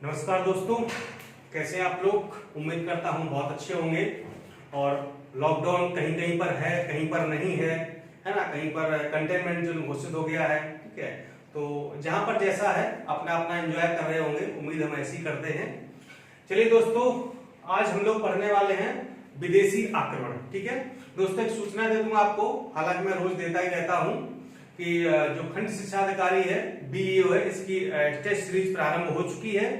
नमस्कार दोस्तों, कैसे हैं आप लोग। उम्मीद करता हूं बहुत अच्छे होंगे। और लॉकडाउन कहीं कहीं पर है, कहीं पर नहीं है ना। कहीं पर कंटेनमेंट जोन घोषित हो गया है, ठीक है। तो जहां पर जैसा है अपना अपना एंजॉय कर रहे होंगे, उम्मीद हम ऐसी करते हैं। चलिए दोस्तों, आज हम लोग पढ़ने वाले हैं विदेशी आक्रमण, ठीक है। दोस्तों एक सूचना दे दूंगा आपको, हालांकि मैं रोज देता ही रहता हूं कि जो खंड शिक्षा अधिकारी है बीईओ है, इसकी टेस्ट सीरीज प्रारंभ हो चुकी है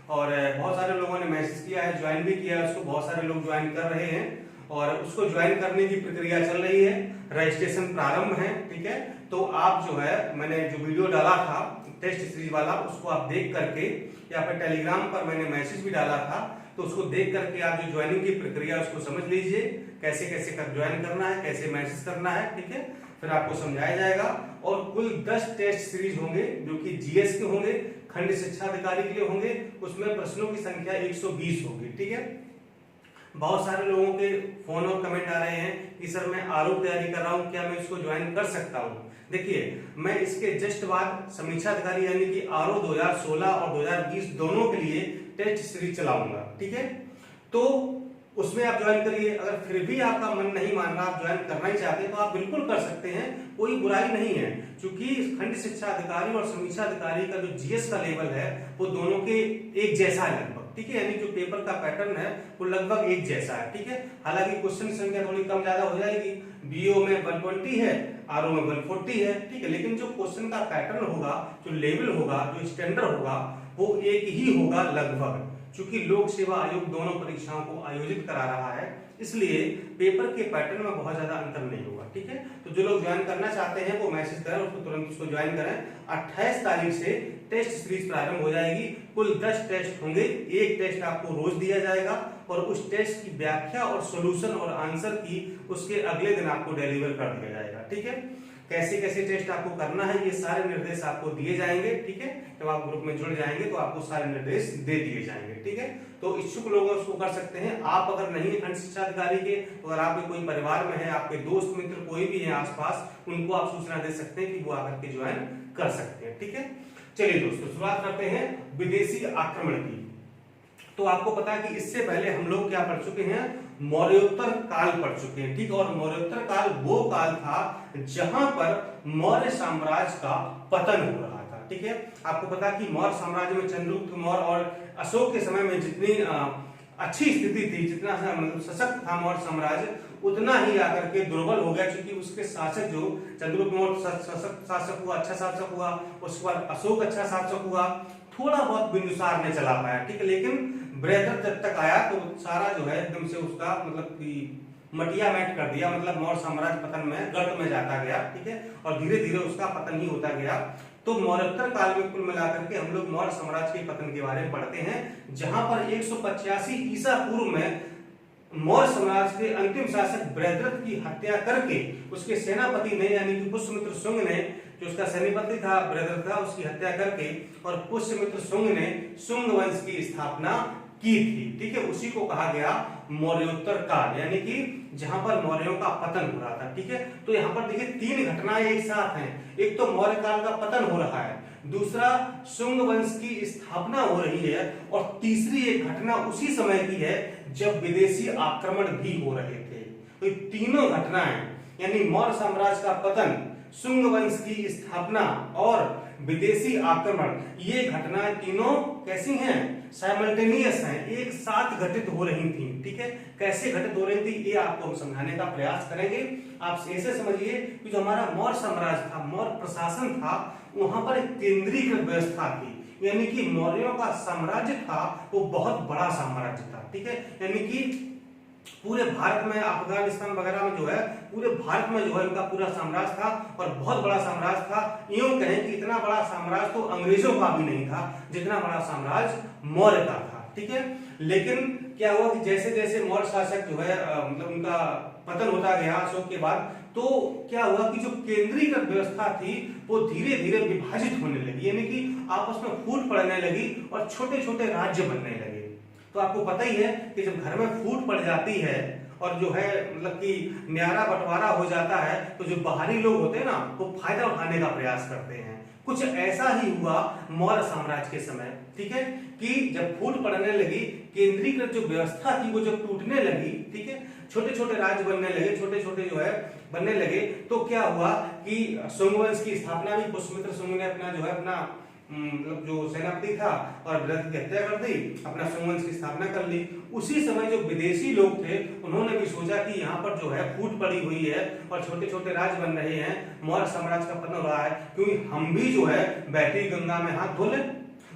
और बहुत सारे लोगों ने मैसेज किया है, ज्वाइन भी किया है उसको। बहुत सारे लोग ज्वाइन कर रहे हैं और उसको ज्वाइन करने की प्रक्रिया चल रही है। रजिस्ट्रेशन प्रारंभ है, ठीक है। तो आप जो है, मैंने जो वीडियो डाला था टेस्ट सीरीज वाला, उसको आप देख करके, या फिर टेलीग्राम पर मैंने मैसेज भी डाला था, तो उसको देख करके आप जो ज्वाइनिंग की प्रक्रिया उसको समझ लीजिए, कैसे कैसे कर ज्वाइन करना है, कैसे मैसेज करना है, ठीक है। फिर आपको समझाया जाएगा। और कुल 10 टेस्ट सीरीज होंगे जो कि जीएस के होंगे, खंड शिक्षा अधिकारी के लिए होंगे। उसमें प्रश्नों की संख्या 120 होगी, ठीक है। बहुत सारे लोगों के फोन और कमेंट आ रहे हैं कि सर मैं आरओ तैयारी कर रहा हूं, क्या मैं इसको ज्वाइन कर सकता हूं। देखिए, मैं इसके जस्ट बाद समीक्षा अधिकारी यानी कि आरओ 2016 और 2020 दोनों के लिए टेस्ट सीरीज चलाऊंगा, ठीक है। तो उसमें आप ज्वाइन करिए। अगर फिर भी आपका मन नहीं मान रहा, आप ज्वाइन करना ही चाहते हैं, तो आप बिल्कुल कर सकते हैं, कोई बुराई नहीं है। क्योंकि खंड शिक्षा अधिकारी और समीक्षा अधिकारी का जो जीएस का लेवल है वो दोनों के एक जैसा है लगभग, ठीक है। यानी जो पेपर का पैटर्न है वो लगभग एक जैसा है, ठीक है। हालांकि क्वेश्चन संख्या थोड़ी कम ज्यादा हो जाएगी, बीओ में 120 है, आरओ में 140 है, ठीक है। लेकिन जो क्वेश्चन का पैटर्न होगा, जो लेवल होगा, जो स्टैंडर्ड होगा, वो एक ही होगा लगभग। चूंकि लोक सेवा आयोग दोनों परीक्षाओं को आयोजित करा रहा है, इसलिए पेपर के पैटर्न में बहुत ज्यादा अंतर नहीं होगा, ठीक है। तो जो लोग ज्वाइन करना चाहते हैं वो मैसेज करें, उसको तुरंत उसको ज्वाइन करें। 28 तारीख से टेस्ट सीरीज प्रारंभ हो जाएगी। कुल 10 टेस्ट होंगे, एक टेस्ट आपको रोज दिया जाएगा और उस टेस्ट की व्याख्या और सोल्यूशन और आंसर की उसके अगले दिन आपको डिलीवर कर दिया जाएगा, ठीक है। कैसे कैसे टेस्ट आपको करना है, ये सारे निर्देश आपको दिए जाएंगे, ठीक है। जब आप ग्रुप में जुड़ जाएंगे तो आपको सारे निर्देश दे दिए जाएंगे, ठीक है। तो इच्छुक लोग उसको कर सकते हैं। आप अगर नहीं है खंड शिक्षा अधिकारी के, तो अगर आपके कोई परिवार में है, आपके दोस्त मित्र कोई भी है आसपास, उनको आप सूचना दे सकते हैं कि वो आकर के ज्वाइन कर सकते हैं, ठीक है। चलिए दोस्तों, शुरुआत करते हैं विदेशी आक्रमण की। तो आपको पता है कि इससे पहले हम लोग क्या पढ़ चुके हैं, मौर्योत्तर काल पढ़ चुके हैं, ठीक। और मौर्योत्तर काल वो काल था जहां पर मौर्य साम्राज्य का पतन हो रहा था, ठीक है। आपको पता है कि मौर्य साम्राज्य में चंद्रगुप्त मौर्य और अशोक के समय में जितनी अच्छी स्थिति थी, जितना मतलब सशक्त था मौर्य साम्राज्य, उतना ही आकर के दुर्बल हो गया। क्योंकि उसके शासक जो चंद्रगुप्त मौर्य सशक्त शासक हुआ, अच्छा शासक हुआ, उसके बाद अशोक अच्छा शासक हुआ, थोड़ा बहुत बिंदुसार ने चला पाया, ठीक है। लेकिन बृहद्रथ जब तक आया तो सारा जो है एकदम से उसका मतलब कि मटिया मैट कर दिया, मतलब मौर्य साम्राज्य पतन में गर्त में जाता गया, ठीक है। और धीरे धीरे उसका पतन ही होता गया। तो मौर्योत्तर काल में कुल मिलाकर के हम लोग मौर्य साम्राज्य के पतन के बारे में पढ़ते हैं, जहां पर 185 ईसा पूर्व में मौर्य साम्राज्य के अंतिम शासक बृहद्रथ की हत्या करके उसके सेनापति ने यानी कि पुष्यमित्र शुंग ने, जो उसका सेनापति था बृहद्रथ था, उसकी हत्या करके और पुष्यमित्र शुंग ने शुंग वंश की स्थापना की थी, ठीक है। उसी को कहा गया मौर्योत्तर काल, यानी कि जहां पर मौर्यों का पतन हो रहा था, ठीक है। तो यहाँ पर देखिए 3 घटनाएं एक साथ हैं। एक तो मौर्य काल का पतन हो रहा है, दूसरा शुंग वंश की स्थापना हो रही है, और तीसरी एक घटना उसी समय की है जब विदेशी आक्रमण भी हो रहे थे। तो तीनों घटनाएं यानी मौर्य साम्राज्य का पतन, शुंग वंश की स्थापना और विदेशी आक्रमण, ये घटनाएं तीनों कैसी हैं, साइमल्टेनियस हैं, एक साथ घटित हो रही थी, ठीक है। कैसे घटित हो रही थी ये आपको हम समझाने का प्रयास करेंगे। आप ऐसे समझिए कि जो हमारा मौर्य साम्राज्य था, मौर्य प्रशासन था, वहां पर एक केंद्रीकृत व्यवस्था थी, यानी कि मौर्यों का साम्राज्य था वो बहुत बड़ा साम्राज्य था, ठीक है। यानी कि पूरे भारत में, अफगानिस्तान वगैरह में जो है, पूरे भारत में जो है इनका पूरा साम्राज्य था और बहुत बड़ा साम्राज्य था। यूं कहें कि इतना बड़ा साम्राज्य तो अंग्रेजों का भी नहीं था जितना बड़ा साम्राज्य मौर्य का था, ठीक है। लेकिन क्या हुआ कि जैसे जैसे मौर्य शासक जो है मतलब उनका पतन होता गया अशोक के बाद, तो क्या हुआ कि जो केंद्रीकृत व्यवस्था थी वो धीरे धीरे विभाजित होने लगी, यानी कि आपस में फूट पड़ने लगी और छोटे छोटे राज्य बनने लगे। तो आपको पता ही है कि जब घर में फूट पड़ जाती है और जो है मतलब कि न्यारा बंटवारा हो जाता है, तो जो बाहरी लोग होते हैं ना, वो फायदा उठाने का प्रयास करते हैं। कुछ ऐसा ही हुआ मौर्य साम्राज्य के समय, ठीक है, कि जब फूट पड़ने लगी, केंद्रीकृत जो व्यवस्था थी वो जब टूटने लगी, ठीक है, छोटे छोटे राज्य बनने लगे, छोटे छोटे जो है बनने लगे, तो क्या हुआ कि शुंग वंश की स्थापना भी पुष्यमित्र शुंग ने अपना जो है अपना मतलब जो सेनापति था और बृहद की हत्या कर दी, अपना शुंग वंश की स्थापना कर ली। उसी समय जो विदेशी लोग थे उन्होंने भी सोचा कि यहाँ पर जो है फूट पड़ी हुई है और छोटे छोटे राज्य बन रहे हैं, मौर्य साम्राज्य का पतन हो रहा है, क्योंकि हम भी जो है बैठी गंगा में हाथ धो लें।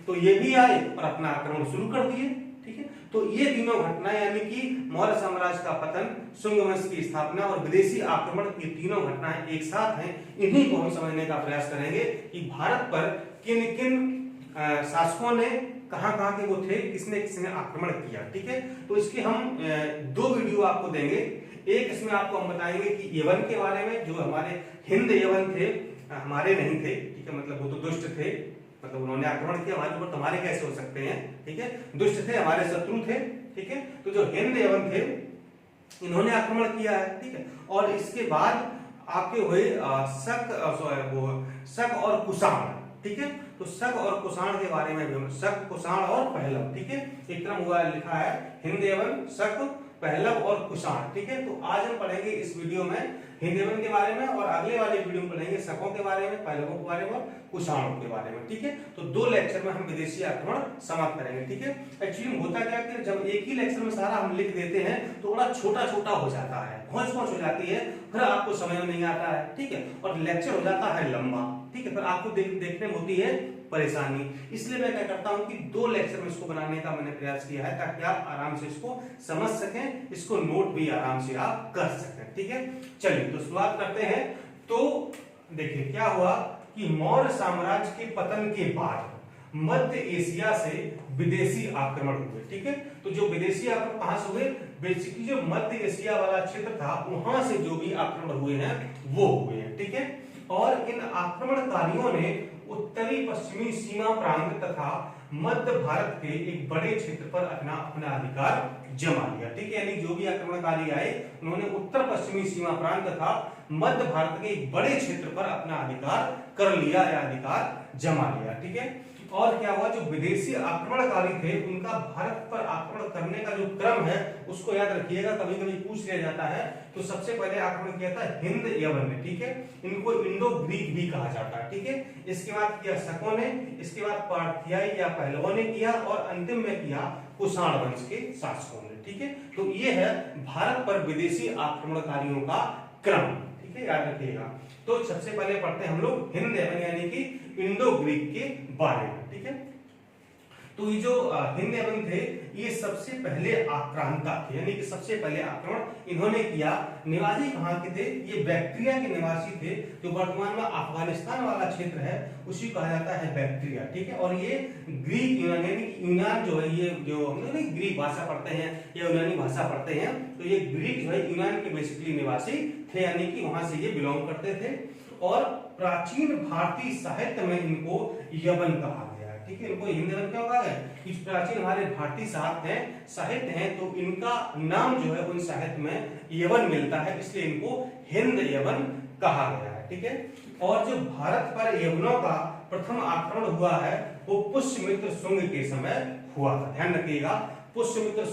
तो ये भी आए और अपना आक्रमण शुरू कर दिए, ठीक है। तो ये तीनों घटनाएं यानी कि मौर्य साम्राज्य का पतन, शुंग वंश की स्थापना और विदेशी आक्रमण, ये तीनों घटनाएं एक साथ हैं। इन्हीं को हम समझने का प्रयास करेंगे कि भारत पर किन किन शासकों ने कहां के वो थे, किसने किसने आक्रमण किया, ठीक है। तो इसके हम दो वीडियो आपको देंगे। एक इसमें आपको हम बताएंगे कि यवन के बारे में, जो हमारे हिंद यवन थे, हमारे नहीं थे, ठीक है, मतलब वो तो दुष्ट थे, मतलब उन्होंने आक्रमण किया हमारे ऊपर, तुम्हारे कैसे हो सकते हैं, ठीक है, दुष्ट थे, हमारे शत्रु थे, ठीक है। तो जो हिंद यवन थे इन्होंने आक्रमण किया है, ठीक है। और इसके बाद आपके हुए शक और कुषाण, ठीक है। तो शक और कुषाण के बारे में भी, शक, कुषाण और पहलव, ठीक है, एक क्रम हुआ लिखा है, हिंद यवन, शक, पहलव और कुषाण, ठीक है। तो आज हम पढ़ेंगे इस वीडियो में हिंद यवन के बारे में और अगले वाले वीडियो में पढ़ेंगे शकों के बारे में, पहलवों के बारे में और कुषाणों के बारे में, ठीक है। तो दो लेक्चर में हम विदेशी आक्रमण समाप्त करेंगे, ठीक है। एक्चुअली होता क्या कि जब एक ही लेक्चर में सारा हम लिख देते हैं तो बड़ा छोटा छोटा हो जाता है, पहुंच हो जाती है, फिर आपको समझ में नहीं आता है, ठीक है, और लेक्चर हो जाता है लंबा, ठीक है, फिर आपको देखने में होती है परेशानी। इसलिए मैं क्या करता हूं कि दो लेक्चर में इसको बनाने का मैंने प्रयास किया है ताकि आप आराम से इसको समझ सकें, इसको नोट भी आराम से आप कर सकें, ठीक है। चलिए तो शुरुआत करते हैं। तो देखिए क्या हुआ कि मौर्य साम्राज्य के पतन के बाद मध्य एशिया से विदेशी आक्रमण हुए, ठीक है। तो जो विदेशी आक्रमण कहां से हुए, बेसिकली जो मध्य एशिया वाला क्षेत्र था वहां से जो भी आक्रमण हुए हैं वो हुए हैं, ठीक है। और इन आक्रमणकारियों ने उत्तरी पश्चिमी सीमा प्रांत तथा मध्य भारत के एक बड़े क्षेत्र पर अपना अधिकार जमा लिया, ठीक है। यानी जो भी आक्रमणकारी आए उन्होंने उत्तर पश्चिमी सीमा प्रांत तथा मध्य भारत के एक बड़े क्षेत्र पर अपना अधिकार कर लिया या अधिकार जमा लिया, ठीक है। और क्या हुआ, जो विदेशी आक्रमणकारी थे उनका भारत पर आक्रमण करने का जो क्रम है उसको याद रखिएगा, कभी कभी पूछ लिया जाता है। तो सबसे पहले आक्रमण किया था हिंद यवन ने, ठीक है, इनको इंडो ग्रीक भी कहा जाता है, ठीक है। इसके बाद किया शकों ने, इसके बाद पार्थियाई या पहलवों ने किया और अंतिम में किया कुषाण वंश के शासकों ने, ठीक है। तो ये है भारत पर विदेशी आक्रमणकारियों का क्रम, ठीक है, याद रखिएगा। तो सबसे पहले पढ़ते हैं हम लोग हिंद यवन यानी कि इंडो ग्रीक के बारे में, ठीक है। तो ये जो हिंद यवन थे ये सबसे पहले आक्रांता थे, यानी कि सबसे पहले आक्रमण इन्होंने किया। निवासी कहाँ के थे, ये बैक्ट्रिया के निवासी थे, जो वर्तमान में अफगानिस्तान वाला क्षेत्र है उसी कहा जाता है बैक्ट्रिया, ठीक है। और ये ग्रीक यूनान यानी कि यूनान जो है, ये जो हम लोग ग्रीक भाषा पढ़ते हैं या यूनानी भाषा पढ़ते हैं, तो ये ग्रीक जो है यूनान के बेसिकली निवासी थे, यानी कि वहां से ये बिलोंग करते थे। और प्राचीन भारतीय साहित्य में इनको यवन कहा गया, ठीक है। इनको हिंद यवन क्यों कहा गया, कि प्राचीन हमारे भारतीय साहित्य हैं तो इनका नाम जो है उन साहित्य में यवन मिलता है, इसलिए इनको हिंद यवन कहा गया है, ठीक है। और जो भारत पर यवनों का प्रथम आक्रमण हुआ है वो पुष्यमित्र शुंग के समय हुआ था, ध्यान रखिएगा। पुष्यमित्र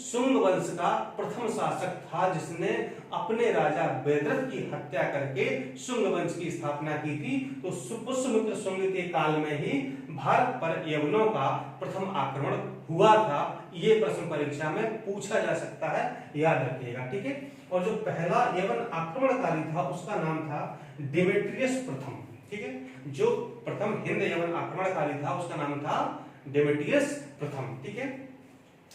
शुंग वंश का प्रथम शासक था जिसने अपने राजा वेदरथ की हत्या करके शुंग वंश की स्थापना की थी। तो पुष्यमित्र शुंग के काल में ही भारत पर यवनों का प्रथम आक्रमण हुआ था। ये प्रश्न परीक्षा में पूछा जा सकता है, याद रखिएगा, ठीक है। और जो पहला यवन आक्रमणकारी था उसका नाम था डेमेट्रियस प्रथम, ठीक है। जो प्रथम हिंद यवन आक्रमणकारी था उसका नाम था डेमेट्रियस प्रथम, ठीक है।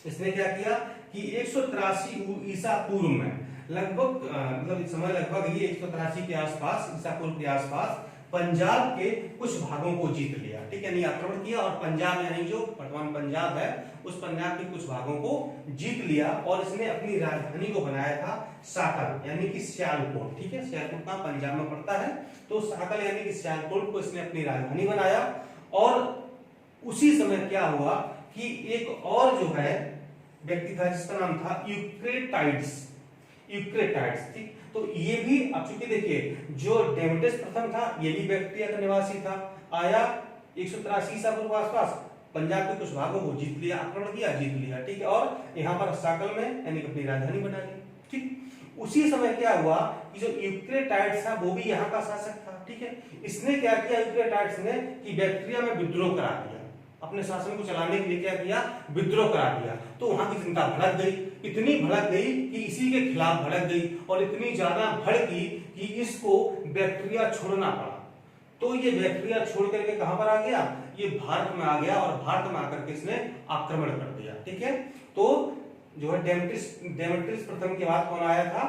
इसने क्या किया कि 183 ईसा पूर्व में लगभग मतलब समय लगभग ये 183 के आसपास, ईसा पूर्व के आसपास पंजाब के कुछ भागों को जीत लिया, ठीक है। नहीं आक्रमण किया और पंजाब यानी जो वर्तमान पंजाब है उस पंजाब के कुछ भागों को जीत लिया और इसने अपनी राजधानी को बनाया था साकल यानी कि सियालकोट, ठीक है। सियालकोट कहां, पंजाब में पड़ता है। तो साकल यानी कि सियालकोट को इसने अपनी राजधानी बनाया। और उसी समय क्या हुआ कि एक और जो है व्यक्ति था जिसका नाम था यूक्रेटाइड्स, ठीक। तो ये भी अब चूंकि देखिए जो डेमेट्रियस प्रथम था ये भी बैक्ट्रिया का निवासी था, आया 183 ईसा पूर्व आसपास, पंजाब के कुछ भागों को जीत लिया, आक्रमण किया, जीत लिया, ठीक है, और यहाँ पर साकल में यानी कि अपनी राजधानी बना ली, ठीक। उसी समय क्या हुआ कि जो यूक्रेटाइड्स था वो भी यहाँ का शासक था, ठीक है। इसने क्या किया यूक्रेटाइड्स ने कि बैक्ट्रिया में विद्रोह करा दिया, अपने शासन को चलाने के लिए क्या किया, विद्रोह करा दिया। तो वहां की जनता भड़क गई, इतनी भड़क गई कि इसी के खिलाफ भड़क गई, और इतनी ज्यादा भड़की कि इसको बैक्ट्रिया छोड़ना पड़ा। तो ये बैक्ट्रिया छोड़ करके कहां पर आ गया, ये भारत में आ गया, और भारत में आकर के इसने आक्रमण कर दिया, ठीक है। तो जो है डेमेट्रियस प्रथम के बाद कौन आया था,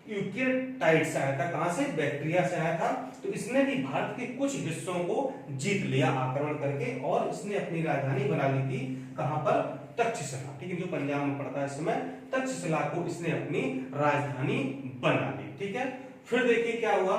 यूक्रेटाइड्स आया था। कहां से, बैक्ट्रिया से आया था। तो इसने भी भारत के कुछ हिस्सों को जीत लिया आक्रमण करके, और इसने अपनी राजधानी बना ली थी कहां पर, तक्षशिला, ठीक है, जो पंजाब में पड़ता है इस समय। तक्षशिला को इसने अपनी राजधानी बना ली, ठीक है। फिर देखिए क्या हुआ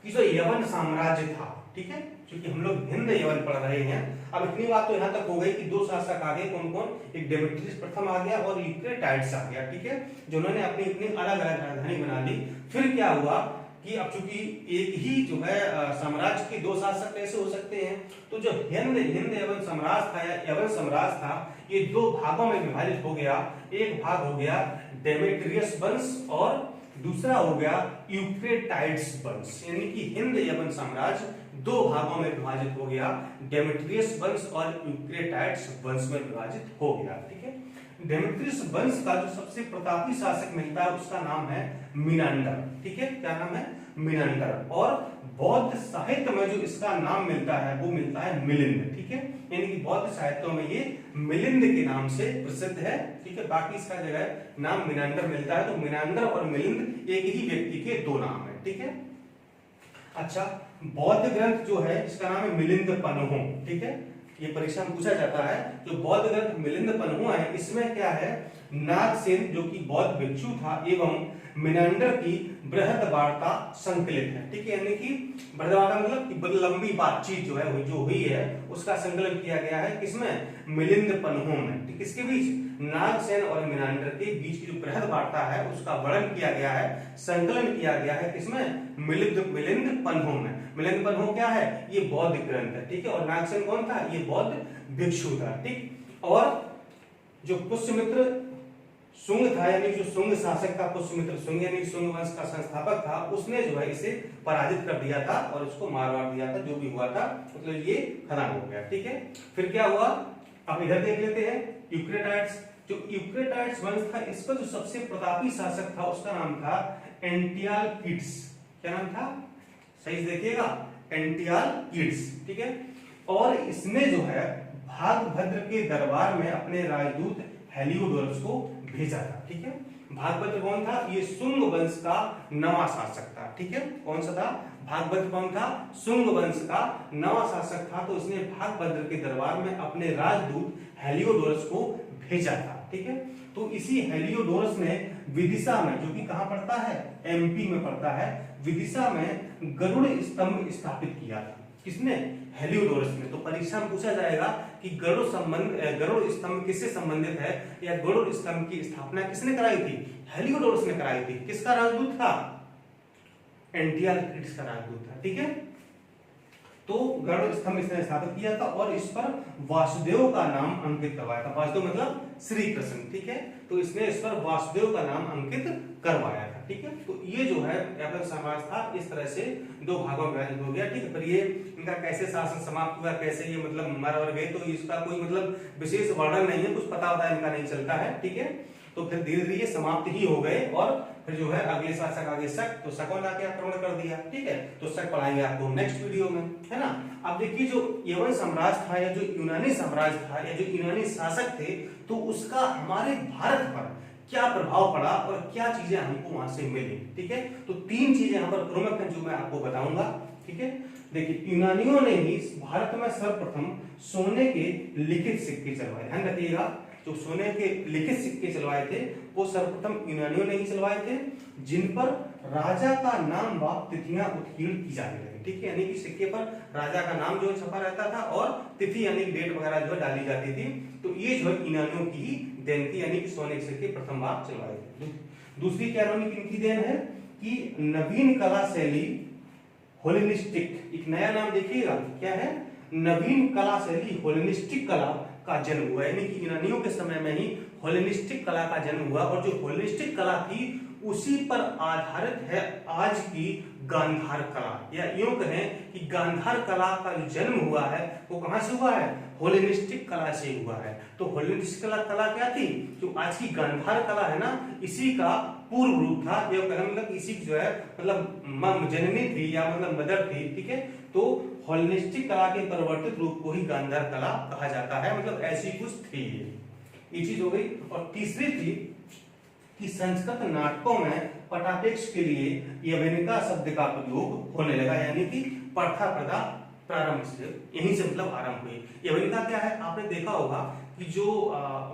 कि जो यवन साम्राज्य था, ठीक है, क्योंकि हम लोग हिंद यवन पढ़ रहे हैं। अब इतनी बात तो यहां तक हो गई कि दो शासक आ गए, कौन कौन, एक डेमेट्रियस प्रथम आ गया और यूक्रेटाइड्स आ गया, ठीक है, जिन्होंने अपनी अपनी अलग अलग राजधानी बना ली। फिर क्या हुआ कि अब चूंकि एक ही जो है साम्राज्य के दो शासक कैसे हो सकते हैं, तो जो हिंद यवन साम्राज्य था या यवन साम्राज्य था, ये दो भागों में विभाजित हो गया। एक भाग हो गया डेमेट्रियस वंश और दूसरा हो गया यूक्रेटाइड्स वंश, यानी कि हिंद यवन साम्राज्य दो भागों में विभाजित हो गया, डेमेट्रियस वंश और यूक्रेटाइड्स वंश में विभाजित हो गया, ठीक है। डेमेट्रियस वंश का जो सबसे प्रतापी शासक मिलता है उसका नाम है मिनांडर, ठीक है, क्या नाम है, मिनांडर। और बौद्ध साहित्य में जो इसका नाम मिलता है वो मिलता है मिलिंद, ठीक है, यानी कि बौद्ध साहित्यों में ये मिलिंद के नाम से प्रसिद्ध है, ठीक है। बाकी इसका जगह नाम मिनांडर मिलता है। तो मिनांडर और मिलिंद एक ही व्यक्ति के दो नाम है, ठीक है। अच्छा, बौद्ध ग्रंथ जो है इसका नाम है मिलिंद पन्हो, ठीक है, ये परीक्षा में पूछा जाता है। जो बौद्ध ग्रंथ मिलिंद पन्हो है, इसमें क्या है, नागसेन जो कि बौद्ध भिक्षु था एवं मिनांडर की बृहद वार्ता संकलित है, ठीक है, यानी कि बृहद वार्ता मतलब कि लंबी बातचीत जो है जो हुई है उसका संकलन किया गया है किसमें, मिलिंद पन्हो में, ठीक। किसके बीच, नागसेन और मिनांडर के बीच की जो बृहद वार्ता है उसका वर्णन किया गया है, संकलन किया गया है किसमें, मिलिंद पन्हो में। मिलिंद पन्हो क्या है, ये बौद्ध ग्रंथ है, ठीक है, और नागसेन कौन था, ये बौद्ध भिक्षु था, ठीक। और जो पुष्यमित्र शुंग था, यानी जो शुंग शासक था, पुष्यमित्र शुंग यानी शुंग वंश का संस्थापक था, उसने जो है इसे पराजित कर दिया था और उसको मार दिया था। जो भी हुआ था मतलब ये खत्म हो गया, ठीक है। फिर क्या हुआ, अब इधर देख लेते हैं यूक्रेटाइड्स। जो यूक्रेटाइड्स वंश था, इसका जो सबसे प्रतापी शासक था उसका नाम था एंटियालकिड्स। क्या नाम था, सही से देखिएगा, एंटियालकिड्स, ठीक है। और इसने जो है भागभद्र के दरबार में अपने राजदूत हेलियोडोरस को भेजा था, ठीक है। भागभद्र कौन था, ये शुंग वंश का नवा शासक था, ठीक है। कौन सा था, भागभद्र कौन था, शुंग वंश का नवा शासक था। तो इसने भागभद्र के दरबार में अपने राजदूत हेलियोडोरस को भेजा था, ठीक है। तो इसी हेलियोडोरस ने विदिशा में, जो कि कहां पड़ता है, एमपी में पड़ता है, विदिशा में गरुड़ स्तंभ स्थापित किया था। किसने, हेलियोडोरस ने। तो परीक्षा में पूछा जाएगा कि गरुड़ स्तंभ किससे संबंधित है, या गरुड़ स्तंभ की स्थापना किसने कराई थी, हेलियोडोरस ने कराई थी। किसका राजदूत था, एंटियालकिड्स का राजदूत था, ठीक है। तो गरुड़ स्तंभ इसने स्थापित किया था और इस पर वासुदेव का नाम अंकित करवाया था। वासुदेव मतलब श्री कृष्ण, ठीक है। तो इसने इस पर वासुदेव का नाम अंकित करवाया था, ठीक है। तो ये जो है यवन समाज था, इस तरह से दो भागों में विभाजित हो गया, ठीक है। पर ये इनका कैसे शासन समाप्त हुआ, कैसे ये मतलब मर गए, तो इसका कोई मतलब विशेष वर्णन नहीं है, कुछ पता होता है इनका नहीं चलता है, ठीक है। तो फिर धीरे धीरे ये समाप्त ही हो गए और फिर जो है अगले शासक आगे शक, तो शकों ने आके आक्रमण कर दिया, ठीक है। तो शक पढ़ाएंगे आपको नेक्स्ट वीडियो में, है ना। अब देखिए जो यवन साम्राज्य था या जो यूनानी साम्राज्य था या जो यूनानी शासक थे, तो उसका हमारे भारत पर क्या प्रभाव पड़ा और क्या चीजें हमको वहां से मिली, ठीक है। तो तीन चीजें यहाँ पर प्रमुख हैं जो मैं आपको बताऊंगा, ठीक है। देखिए, यूनानियों ने ही भारत में सर्वप्रथम सोने के लिखित सिक्के चलवाए। ध्यान रखिएगा, जो सोने के लिखित सिक्के चलवाए थे वो सर्वप्रथम यूनानियों ने ही चलवाए थे, जिन पर राजा का नाम व तिथियां उत्कीर्ण की जाने लगी, ठीक है। यानी कि सिक्के पर राजा का नाम जो छपा रहता था और तिथि यानी डेट वगैरह जो डाली जाती थी। तो ये जो है यूनानियों की ही देन थी, यानी कि सोने के सिक्के प्रथम बार चलवाए थे। दूसरी क्या इनकी देन है कि नवीन कला शैली हेलेनिस्टिक, एक नया नाम देखिएगा क्या है, नवीन कला शैली हेलेनिस्टिक कला का जन्म हुआ, यानी कि यूनानियों के समय में ही हेलेनिस्टिक कला का जन्म हुआ। और जो हेलेनिस्टिक कला थी उसी पर आधारित है आज की गांधार कला, या यूं कहें कि गांधार कला का जो जन्म हुआ है वो कहां से हुआ है, हेलेनिस्टिक कला से हुआ है। तो हेलेनिस्टिक कला क्या थी, जो आज की गांधार कला है ना, इसी का पूर्व रूप था, ये मतलब इसी की जो है मतलब जननी थी या मतलब मदर थी, ठीक है। तो हेलेनिस्टिक कला के परिवर्तित रूप को ही गांधार कला कहा जाता है, मतलब ऐसी कुछ थी ये चीज हो गई। और तीसरी थी कि संस्कृत नाटकों में पटापेक्ष के लिए यवनिका शब्द का प्रयोग होने लगा, यानी कि प्रथा प्रथा प्रारंभ से, यहीं से मतलब आरंभ हुई। यवनिका क्या है, आपने देखा होगा कि जो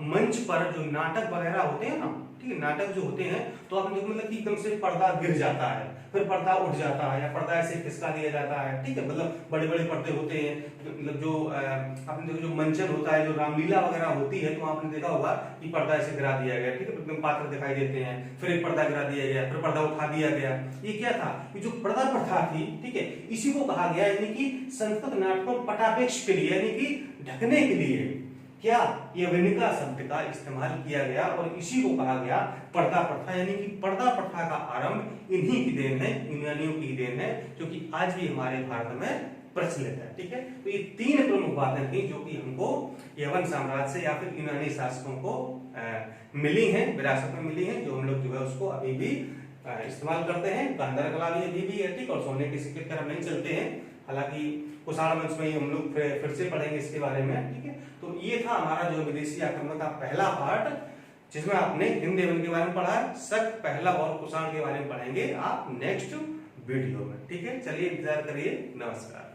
मंच पर जो नाटक वगैरह होते हैं ना, ठीक है, नाटक जो होते हैं तो आपने देखा मतलब कि एकदम से पर्दा गिर जाता है, फिर पर्दा उठ जाता है या पर्दा ऐसे खिसका दिया जाता है, ठीक है, मतलब बड़े बड़े पर्दे होते हैं, मतलब जो आपने देखो जो मंचन होता है, जो रामलीला वगैरह होती है, तो आपने देखा होगा कि पर्दा ऐसे गिरा दिया गया, ठीक है, एकदम पात्र दिखाई देते हैं, फिर एक पर्दा गिरा दिया गया, फिर पर्दा उठा दिया गया। ये क्या था, ये जो पर्दा प्रथा थी, ठीक है, इसी को कहा गया, यानी कि संस्कृत नाटकों पटापेक्ष के लिए, यानी कि ढकने के लिए क्या यवनिका शब्द का इस्तेमाल किया गया, और इसी को कहा गया पर्दा प्रथा, यानी कि पर्दा प्रथा का आरंभ इन्हीं की देन है, यूनानियों की देन है, जो कि आज भी हमारे भारत में प्रचलित है, ठीक है। तो ये तीन प्रमुख बातें थी जो कि हमको यवन साम्राज्य से या फिर यूनानी शासकों को मिली हैं, विरासत में मिली हैं, जो हम लोग जो है उसको अभी भी इस्तेमाल करते हैं। गांधार कला भी अभी भी है, ठीक, और सोने के सिक्के की तरफ नहीं चलते हैं, हालांकि कुशाण वंश में ही हम लोग फिर से पढ़ेंगे इसके बारे में, ठीक है। तो ये था हमारा जो विदेशी आक्रमण का पहला पार्ट, जिसमें आपने हिंद देवन के बारे में पढ़ा, शक, पहला और कुषाण के बारे में पढ़ेंगे आप नेक्स्ट वीडियो में, ठीक है। चलिए इंतजार करिए, नमस्कार।